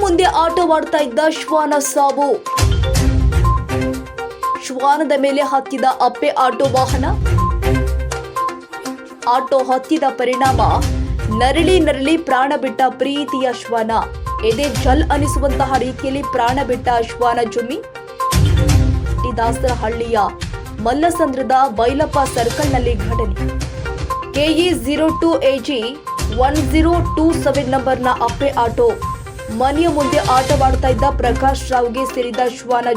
ಮುಂದೆ ಆಟವಾಡ್ತಾ ಇದ್ದ ಶ್ವಾನ ಸಾವು. ಶ್ವಾನದ ಮೇಲೆ ಹತ್ತಿದ ಅಪ್ಪೆ ಆಟೋ ವಾಹನ. ಆಟೋ ಹತ್ತಿದ ಪರಿಣಾಮ ನರಳಿ ಪ್ರಾಣ ಬಿಟ್ಟ ಪ್ರೀತಿಯ ಶ್ವಾನ. ಎದೆ ಜಲ್ ಅನಿಸುವಂತಹ ರೀತಿಯಲ್ಲಿ ಪ್ರಾಣ ಬಿಟ್ಟ ಶ್ವಾನ ಜುಮ್ಮಿ. ದಾಸರಹಳ್ಳಿಯ ಮಲ್ಲಸಂದ್ರದ ಬೈಲಪ್ಪ ಸರ್ಕಲ್ನಲ್ಲಿ ಘಟನೆ. KE 02 AG 1027 ನಂಬರ್ನ ಅಪ್ಪೆ ಆಟೋ ಮನೆಯ ಮುಂದೆ ಆಟವಾಡ್ತಾ ಇದ್ದ ಪ್ರಕಾಶ್ ರಾವ್ಗೆ ಸೇರಿದ ಶ್ವಾನ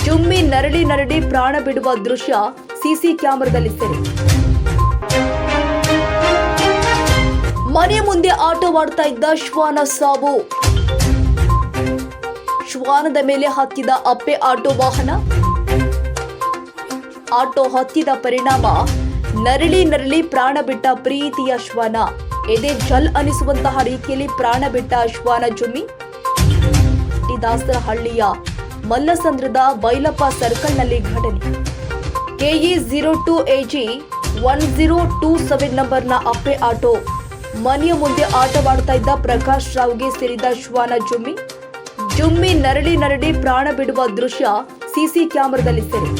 ಜುಮ್ಮಿ ನರಳಿ ಪ್ರಾಣ ಬಿಡುವ ದೃಶ್ಯ ಸಿಸಿ ಕ್ಯಾಮೆರಾದಲ್ಲಿ ಸೆರೆ. ಮನೆಯ ಮುಂದೆ ಆಟವಾಡ್ತಾ ಇದ್ದ ಶ್ವಾನ ಸಾವು. ಶ್ವಾನದ ಮೇಲೆ ಹತ್ತಿದ ಅಪ್ಪೆ ಆಟೋ ವಾಹನ. ಆಟೋ ಹತ್ತಿದ ಪರಿಣಾಮ ನರಳಿ ಪ್ರಾಣ ಬಿಟ್ಟ ಪ್ರೀತಿಯ ಶ್ವಾನ. ಎದೆ ಜಲ್ ಅನಿಸುವಂತಹ ರೀತಿಯಲ್ಲಿ ಪ್ರಾಣ ಬಿಟ್ಟ ಶ್ವಾನ ಜುಮ್ಮಿ. ದಾಸರಹಳ್ಳಿಯ ಮಲ್ಲಸಂದ್ರದ ಬೈಲಪ್ಪ ಸರ್ಕಲ್ನಲ್ಲಿ ಘಟನೆ. KE 02 AG 1027 ನಂಬರ್ನ ಅಪ್ಪೆ ಆಟೋ ಮನೆಯ ಮುಂದೆ ಆಟವಾಡ್ತಾ ಇದ್ದ ಪ್ರಕಾಶ್ ರಾವ್ಗೆ ಸೇರಿದ ಶ್ವಾನ ಜುಮ್ಮಿ ನರಳಿ ಪ್ರಾಣ ಬಿಡುವ ದೃಶ್ಯ ಸಿಸಿ ಕ್ಯಾಮೆರಾದಲ್ಲಿ ಸೆರೆ.